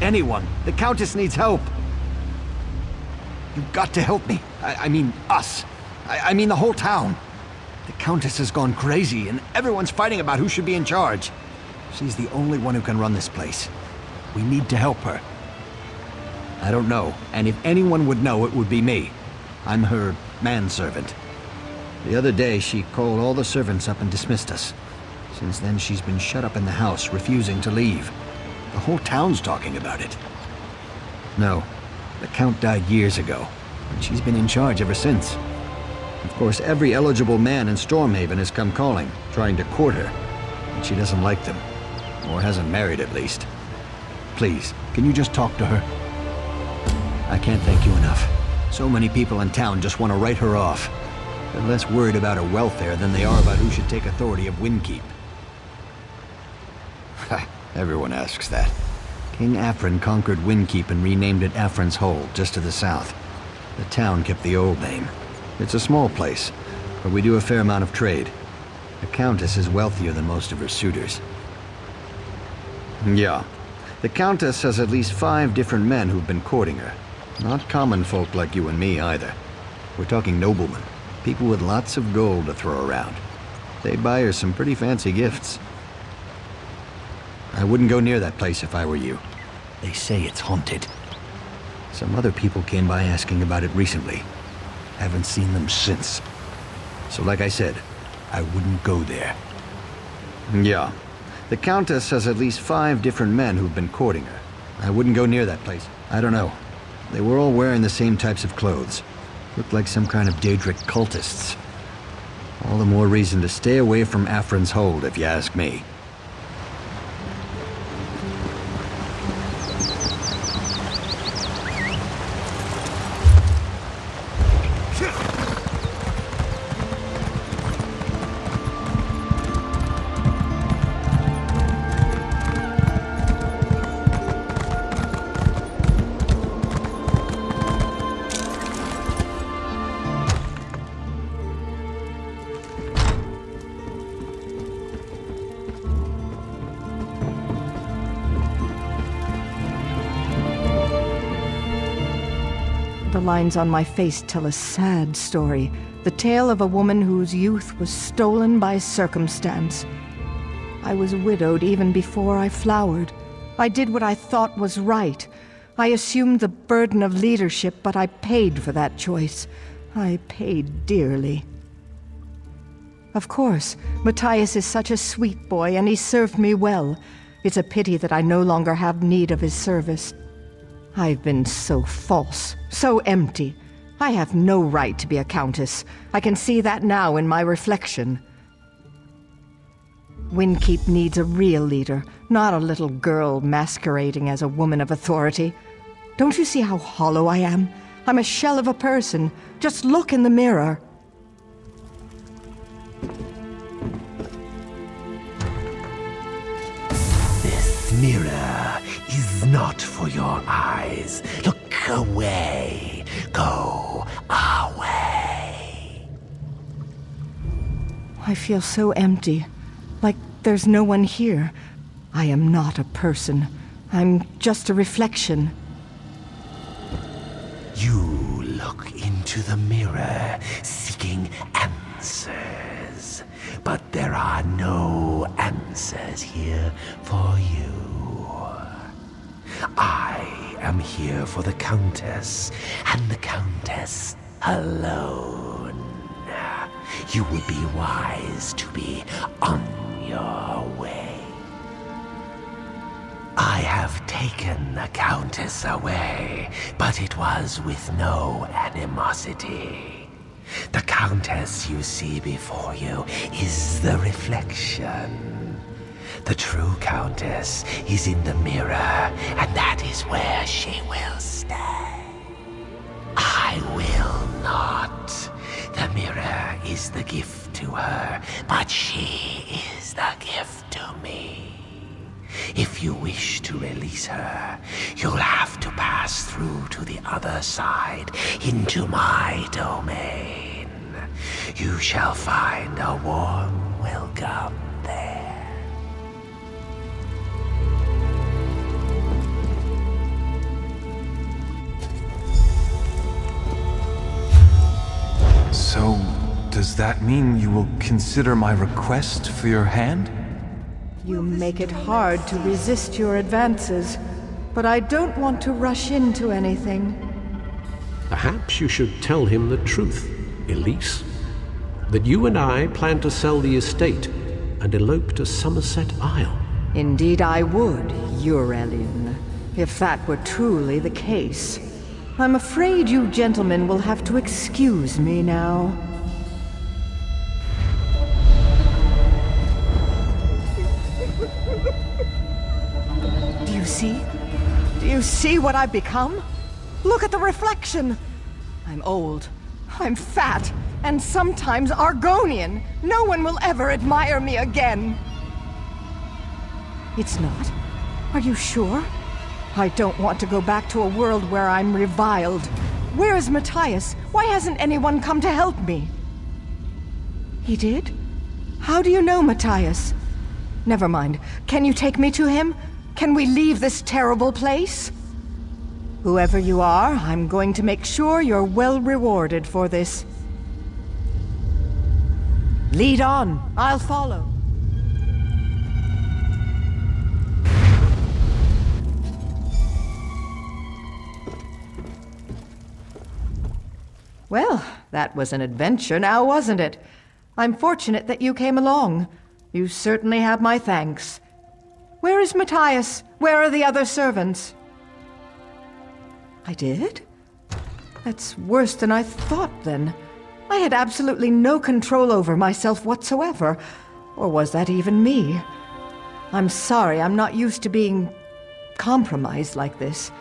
anyone. The Countess needs help. You've got to help me. I mean us. I mean the whole town. The Countess has gone crazy, and everyone's fighting about who should be in charge. She's the only one who can run this place. We need to help her. I don't know, and if anyone would know, it would be me. I'm her manservant. The other day, she called all the servants up and dismissed us. Since then, she's been shut up in the house, refusing to leave. The whole town's talking about it. No, the Count died years ago, and she's been in charge ever since. Of course, every eligible man in Stormhaven has come calling, trying to court her, and she doesn't like them. Or hasn't married, at least. Please, can you just talk to her? I can't thank you enough. So many people in town just want to write her off. They're less worried about her welfare than they are about who should take authority of Windkeep. Ha, everyone asks that. King Afrin conquered Windkeep and renamed it Afrin's Hold, just to the south. The town kept the old name. It's a small place, but we do a fair amount of trade. The Countess is wealthier than most of her suitors. Yeah. The Countess has at least 5 different men who've been courting her. Not common folk like you and me, either. We're talking noblemen. People with lots of gold to throw around. They buy her some pretty fancy gifts. I wouldn't go near that place if I were you. They say it's haunted. Some other people came by asking about it recently. Haven't seen them since. So like I said, I wouldn't go there. Yeah. The Countess has at least 5 different men who've been courting her. I wouldn't go near that place. I don't know. They were all wearing the same types of clothes. Looked like some kind of Daedric cultists. All the more reason to stay away from Afrin's Hold, if you ask me. The lines on my face tell a sad story. The tale of a woman whose youth was stolen by circumstance. I was widowed even before I flowered. I did what I thought was right. I assumed the burden of leadership, but I paid for that choice. I paid dearly. Of course, Matthias is such a sweet boy, and he served me well. It's a pity that I no longer have need of his service. I've been so false, so empty. I have no right to be a countess. I can see that now in my reflection. Windkeep needs a real leader, not a little girl masquerading as a woman of authority. Don't you see how hollow I am? I'm a shell of a person. Just look in the mirror. This mirror is not for your eyes. Look away. Go away. I feel so empty, like there's no one here. I am not a person. I'm just a reflection. You look into the mirror, seeking answers. But there are no answers here for you. I am here for the Countess, and the Countess alone. You would be wise to be on your way. I have taken the Countess away, but it was with no animosity. The Countess you see before you is the reflection. The true Countess is in the mirror, and that is where she will stay. I will not. The mirror is the gift to her, but she is the gift to me. If you wish to release her, you'll have to pass through to the other side, into my domain. You shall find a warm welcome there. Does that mean you will consider my request for your hand? You make it hard to resist your advances, but I don't want to rush into anything. Perhaps you should tell him the truth, Elise. That you and I plan to sell the estate and elope to Somerset Isle. Indeed I would, Eurelian, if that were truly the case. I'm afraid you gentlemen will have to excuse me now. Do you see? Do you see what I've become? Look at the reflection! I'm old, I'm fat, and sometimes Argonian. No one will ever admire me again. It's not? Are you sure? I don't want to go back to a world where I'm reviled. Where is Matthias? Why hasn't anyone come to help me? He did? How do you know Matthias? Never mind. Can you take me to him? Can we leave this terrible place? Whoever you are, I'm going to make sure you're well rewarded for this. Lead on. I'll follow. Well, that was an adventure now, wasn't it? I'm fortunate that you came along. You certainly have my thanks. Where is Matthias? Where are the other servants? I did? That's worse than I thought, then. I had absolutely no control over myself whatsoever. Or was that even me? I'm sorry, I'm not used to being compromised like this.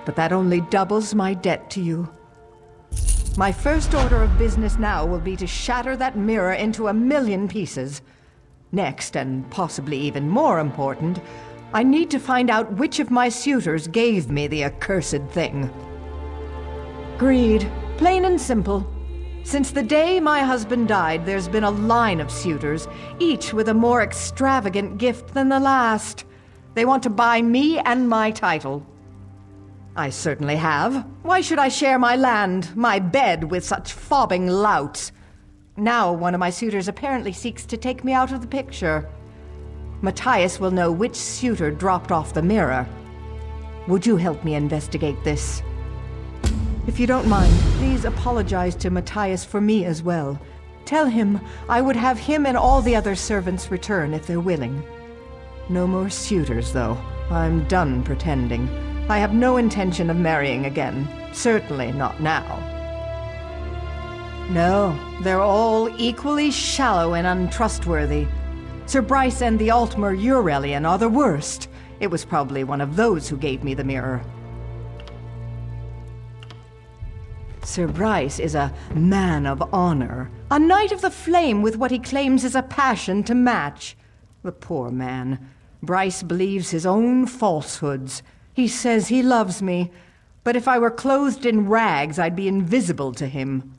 But that only doubles my debt to you. My first order of business now will be to shatter that mirror into 1,000,000 pieces. Next, and possibly even more important, I need to find out which of my suitors gave me the accursed thing. Greed. Plain and simple. Since the day my husband died, there's been a line of suitors, each with a more extravagant gift than the last. They want to buy me and my title. I certainly have. Why should I share my land, my bed, with such fobbing louts? Now one of my suitors apparently seeks to take me out of the picture. Matthias will know which suitor dropped off the mirror. Would you help me investigate this? If you don't mind, please apologize to Matthias for me as well. Tell him I would have him and all the other servants return if they're willing. No more suitors, though. I'm done pretending. I have no intention of marrying again. Certainly not now. No, they're all equally shallow and untrustworthy. Sir Bryce and the Altmer Eurelian are the worst. It was probably one of those who gave me the mirror. Sir Bryce is a man of honor, a knight of the flame with what he claims is a passion to match. The poor man. Bryce believes his own falsehoods. He says he loves me, but if I were clothed in rags, I'd be invisible to him.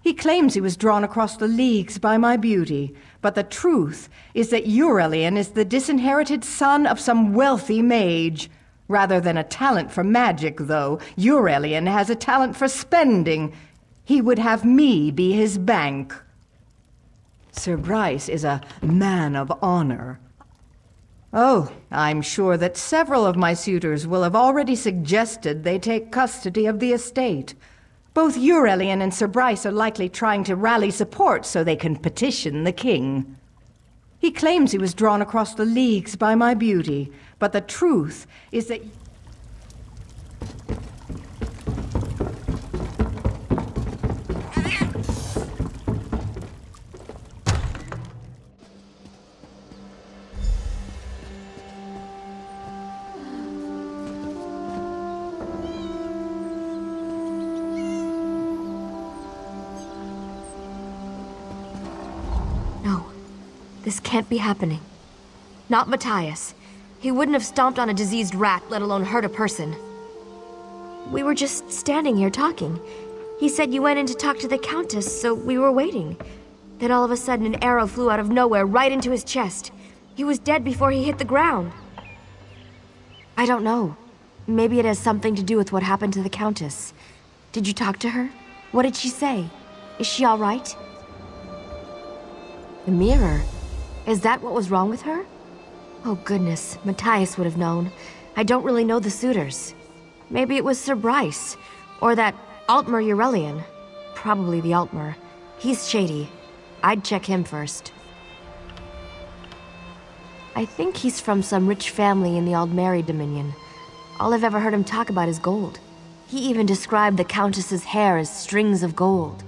He claims he was drawn across the leagues by my beauty, but the truth is that Eurelian is the disinherited son of some wealthy mage. Rather than a talent for magic, though, Eurelian has a talent for spending. He would have me be his bank. Sir Bryce is a man of honor. Oh, I'm sure that several of my suitors will have already suggested they take custody of the estate. Both Eurelian and Sir Bryce are likely trying to rally support so they can petition the king. He claims he was drawn across the leagues by my beauty, but the truth is that... No, this can't be happening. Not Matthias. He wouldn't have stomped on a diseased rat, let alone hurt a person. We were just standing here talking. He said you went in to talk to the Countess, so we were waiting. Then all of a sudden an arrow flew out of nowhere right into his chest. He was dead before he hit the ground. I don't know. Maybe it has something to do with what happened to the Countess. Did you talk to her? What did she say? Is she all right? The mirror? Is that what was wrong with her? Oh goodness, Matthias would have known. I don't really know the suitors. Maybe it was Sir Bryce, or that Altmer Eurelian. Probably the Altmer. He's shady. I'd check him first. I think he's from some rich family in the Aldmeri Dominion. All I've ever heard him talk about is gold. He even described the Countess's hair as strings of gold.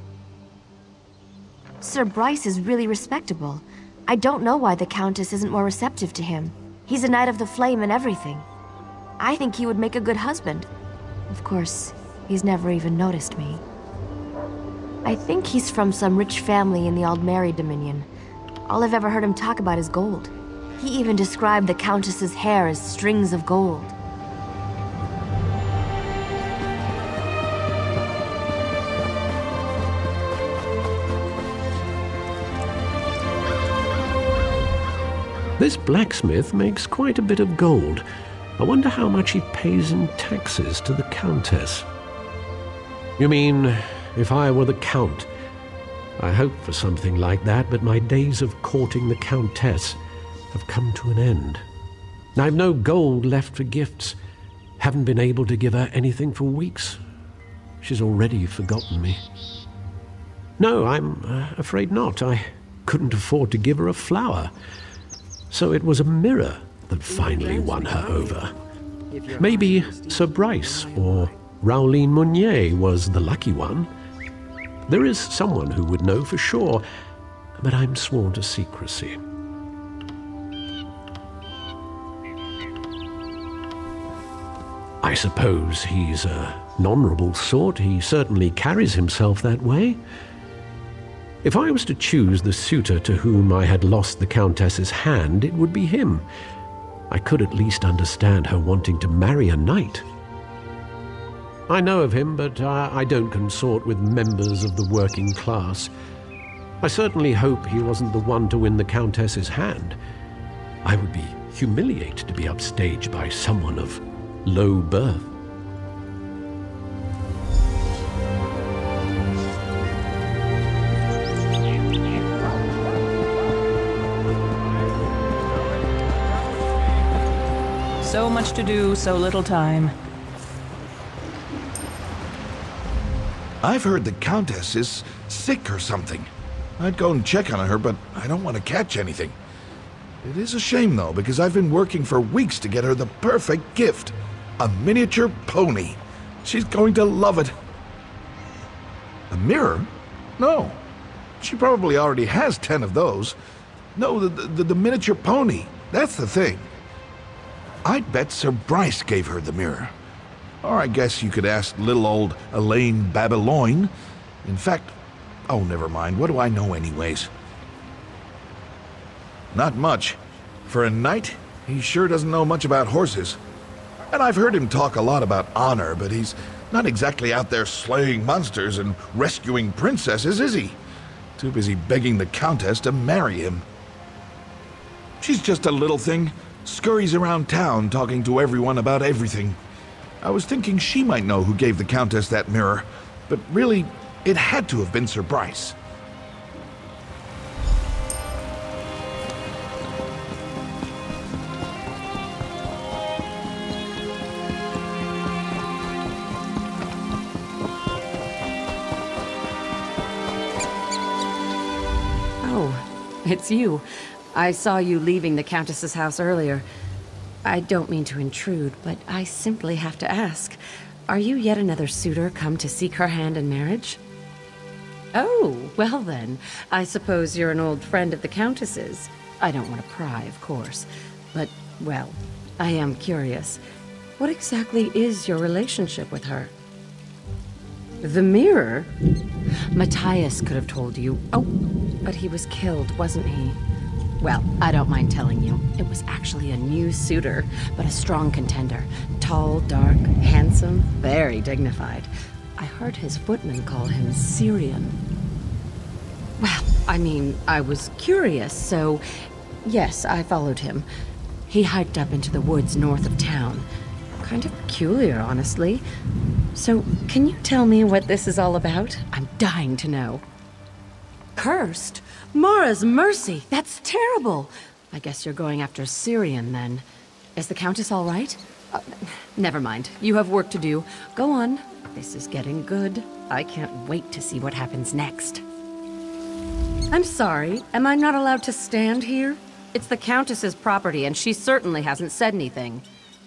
Sir Bryce is really respectable. I don't know why the Countess isn't more receptive to him. He's a Knight of the Flame and everything. I think he would make a good husband. Of course, he's never even noticed me. I think he's from some rich family in the Aldmeri Dominion. All I've ever heard him talk about is gold. He even described the Countess's hair as strings of gold. This blacksmith makes quite a bit of gold. I wonder how much he pays in taxes to the Countess. You mean, if I were the Count? I hoped for something like that, but my days of courting the Countess have come to an end. I've no gold left for gifts. Haven't been able to give her anything for weeks. She's already forgotten me. No, I'm afraid not. I couldn't afford to give her a flower. So it was a mirror that finally won her over. Maybe Sir Bryce or Rowline Mounier was the lucky one. There is someone who would know for sure, but I'm sworn to secrecy. I suppose he's an honorable sort. He certainly carries himself that way. If I was to choose the suitor to whom I had lost the Countess's hand, it would be him. I could at least understand her wanting to marry a knight. I know of him, but I don't consort with members of the working class. I certainly hope he wasn't the one to win the Countess's hand. I would be humiliated to be upstaged by someone of low birth. So much to do, so little time. I've heard the Countess is sick or something. I'd go and check on her, but I don't want to catch anything. It is a shame, though, because I've been working for weeks to get her the perfect gift. A miniature pony. She's going to love it. A mirror? No. She probably already has 10 of those. No, the miniature pony. That's the thing. I'd bet Sir Bryce gave her the mirror. Or I guess you could ask little old Elaine Babylogne. In fact, oh, never mind. What do I know anyways? Not much. For a knight, he sure doesn't know much about horses. And I've heard him talk a lot about honor, but he's not exactly out there slaying monsters and rescuing princesses, is he? Too busy begging the Countess to marry him. She's just a little thing. Scurries around town talking to everyone about everything. I was thinking she might know who gave the Countess that mirror, but really, it had to have been Sir Bryce. Oh, it's you. I saw you leaving the Countess's house earlier. I don't mean to intrude, but I simply have to ask. Are you yet another suitor come to seek her hand in marriage? Oh, well then. I suppose you're an old friend of the Countess's. I don't want to pry, of course. But, well, I am curious. What exactly is your relationship with her? The mirror? Matthias could have told you. Oh, but he was killed, wasn't he? Well, I don't mind telling you. It was actually a new suitor, but a strong contender. Tall, dark, handsome, very dignified. I heard his footman call him Syrian. Well, I mean, I was curious, so yes, I followed him. He hiked up into the woods north of town. Kind of peculiar, honestly. So, can you tell me what this is all about? I'm dying to know. Cursed? Mara's mercy! That's terrible! I guess you're going after Syrian, then. Is the Countess all right? Never mind. You have work to do. Go on. This is getting good. I can't wait to see what happens next. I'm sorry. Am I not allowed to stand here? It's the Countess's property, and she certainly hasn't said anything.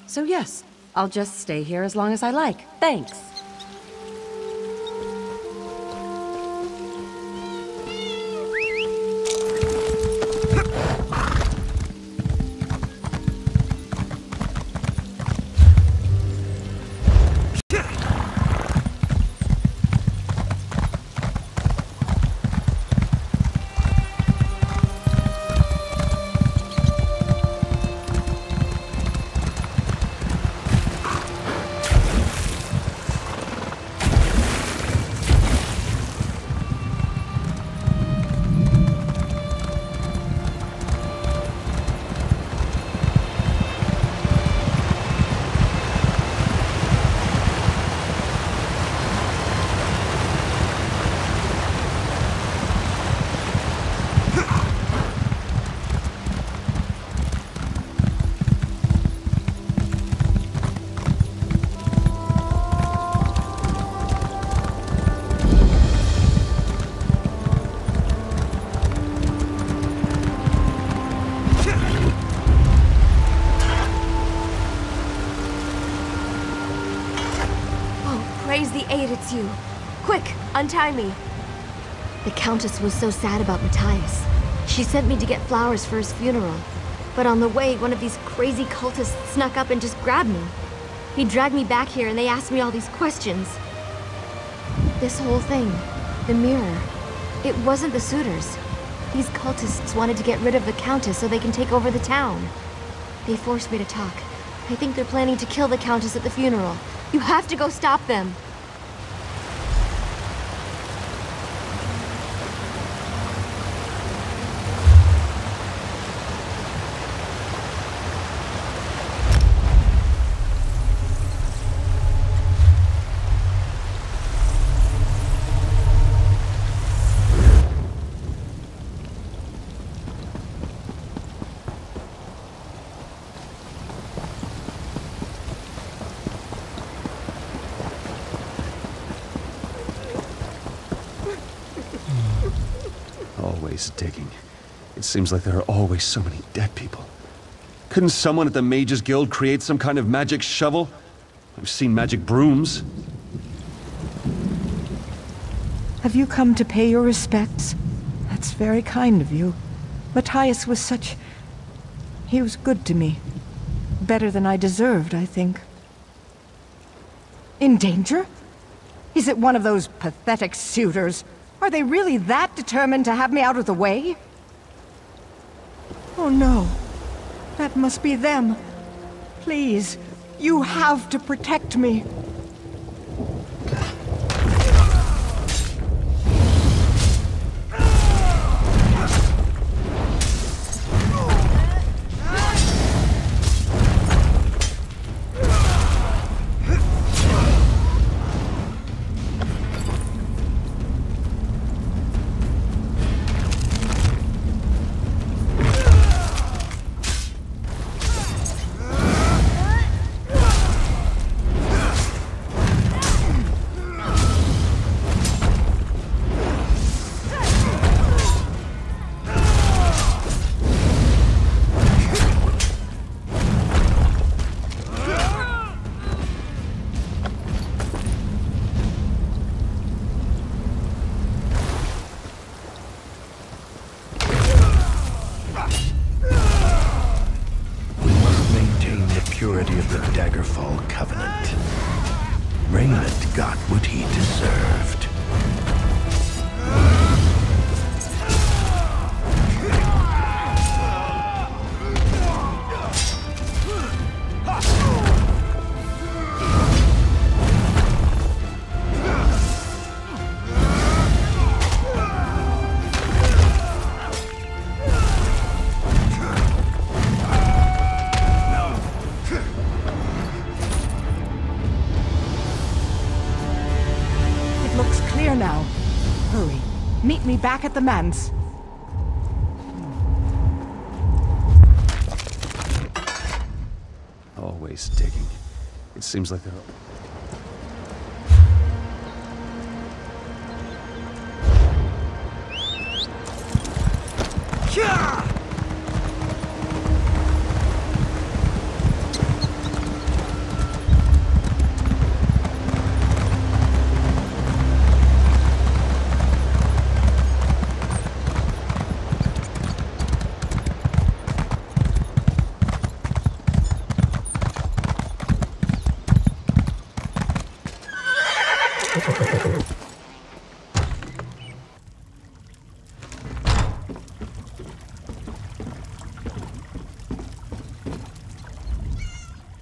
So yes, I'll just stay here as long as I like. Thanks. Praise the aid, it's you. Quick, untie me. The Countess was so sad about Matthias. She sent me to get flowers for his funeral. But on the way, one of these crazy cultists snuck up and just grabbed me. He dragged me back here and they asked me all these questions. This whole thing, the mirror, it wasn't the Suitors. These cultists wanted to get rid of the Countess so they can take over the town. They forced me to talk. I think they're planning to kill the Countess at the funeral. You have to go stop them. Always digging. It seems like there are always so many dead people. Couldn't someone at the Mages Guild create some kind of magic shovel? I've seen magic brooms. Have you come to pay your respects? That's very kind of you. Matthias was such... He was good to me. Better than I deserved, I think. In danger? Is it one of those pathetic suitors? Are they really that determined to have me out of the way? Oh no. That must be them. Please, you have to protect me. Purity of the Daggerfall Covenant. Raymond got what he deserved. Meet me back at the manse. Always digging. It seems like they're...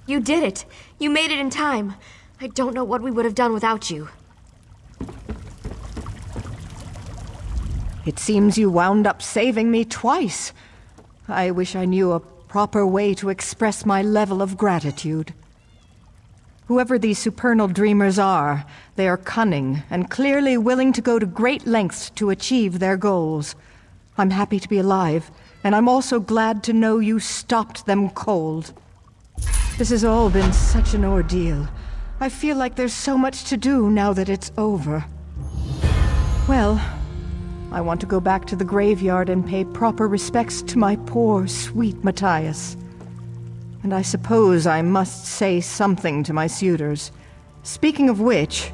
You did it! You made it in time! I don't know what we would have done without you. It seems you wound up saving me twice. I wish I knew a proper way to express my level of gratitude. Whoever these supernal dreamers are, they are cunning and clearly willing to go to great lengths to achieve their goals. I'm happy to be alive, and I'm also glad to know you stopped them cold. This has all been such an ordeal. I feel like there's so much to do now that it's over. Well, I want to go back to the graveyard and pay proper respects to my poor, sweet Matthias. And I suppose I must say something to my suitors. Speaking of which,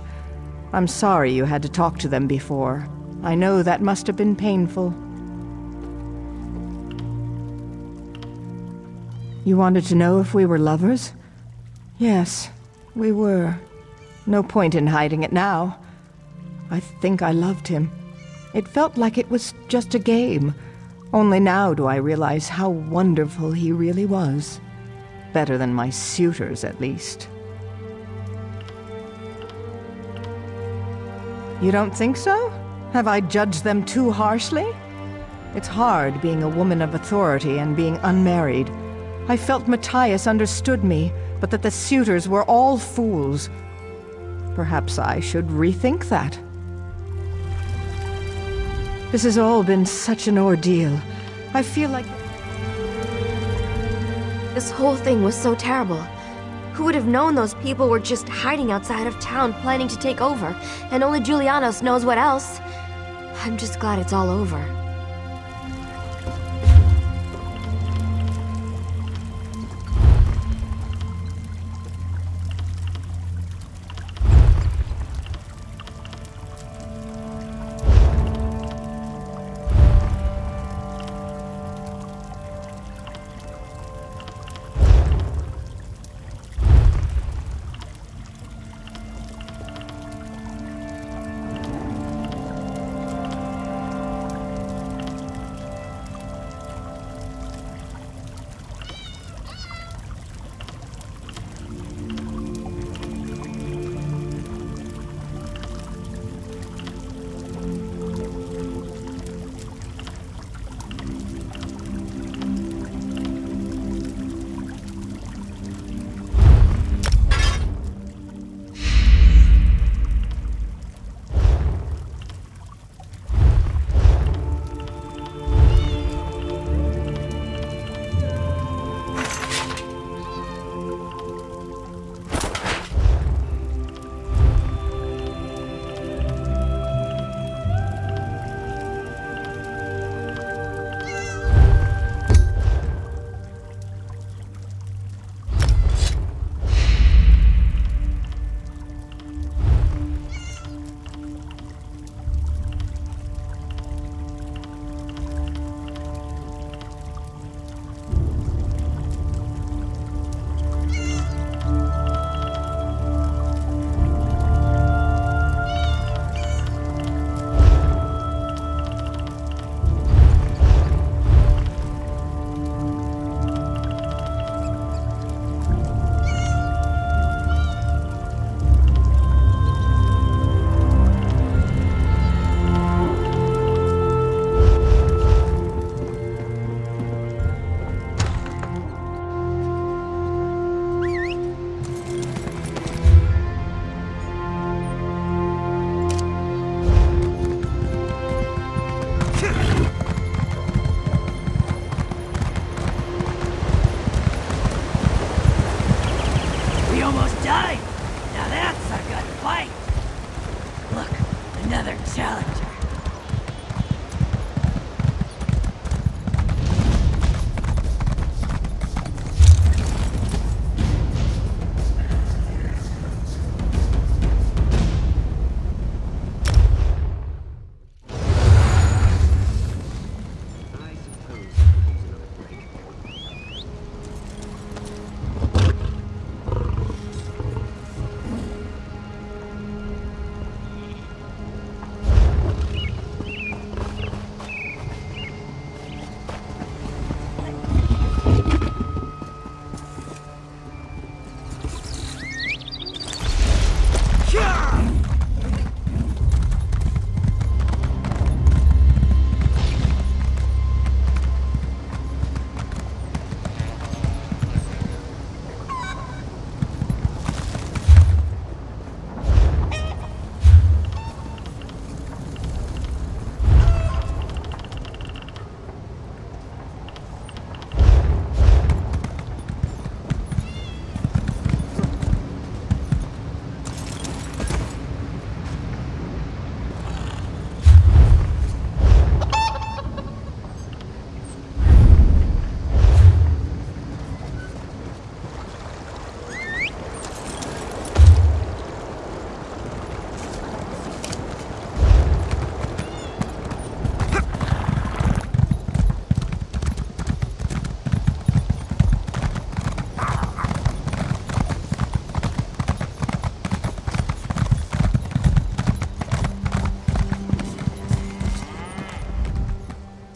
I'm sorry you had to talk to them before. I know that must have been painful. You wanted to know if we were lovers? Yes, we were. No point in hiding it now. I think I loved him. It felt like it was just a game. Only now do I realize how wonderful he really was. Better than my suitors, at least. You don't think so? Have I judged them too harshly? It's hard being a woman of authority and being unmarried. I felt Matthias understood me, but that the suitors were all fools. Perhaps I should rethink that. This has all been such an ordeal. I feel like... This whole thing was so terrible. Who would have known those people were just hiding outside of town planning to take over, and only Julianos knows what else? I'm just glad it's all over. almost died! Now that's a good fight! Look, another challenger.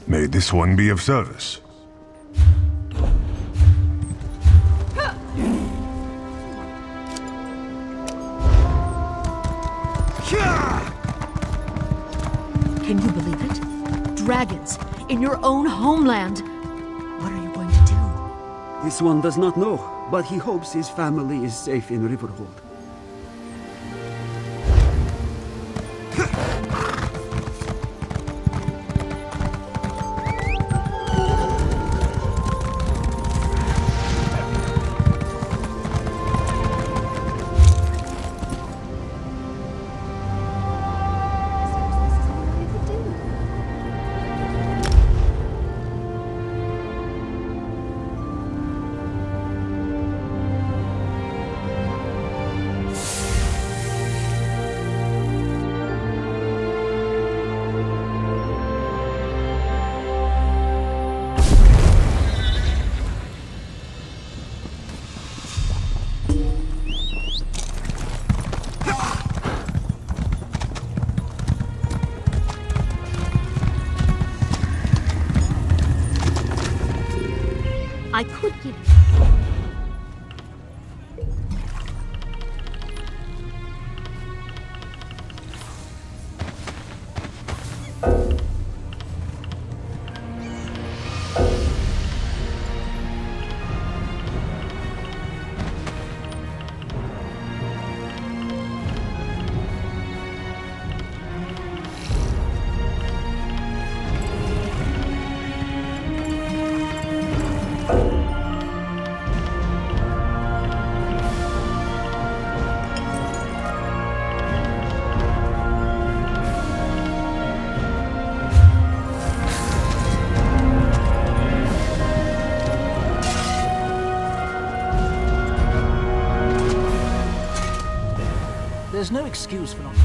May this one be of service. Can you believe it? Dragons in your own homeland. What are you going to do? This one does not know, but he hopes his family is safe in Riverhold. I could give There's no excuse for not...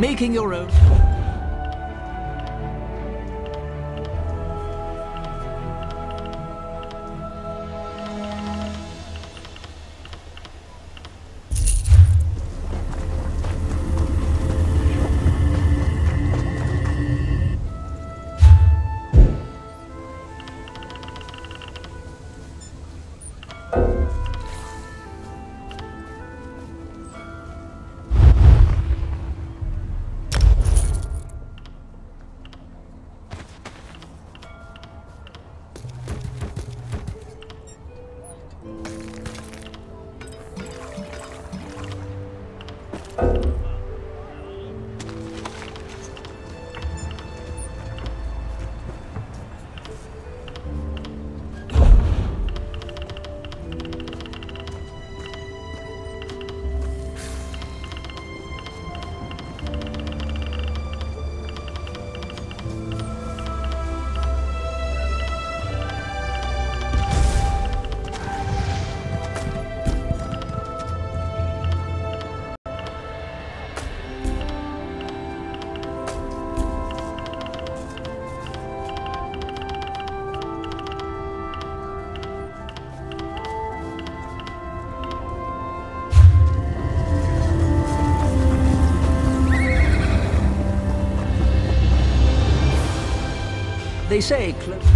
making your own... They say...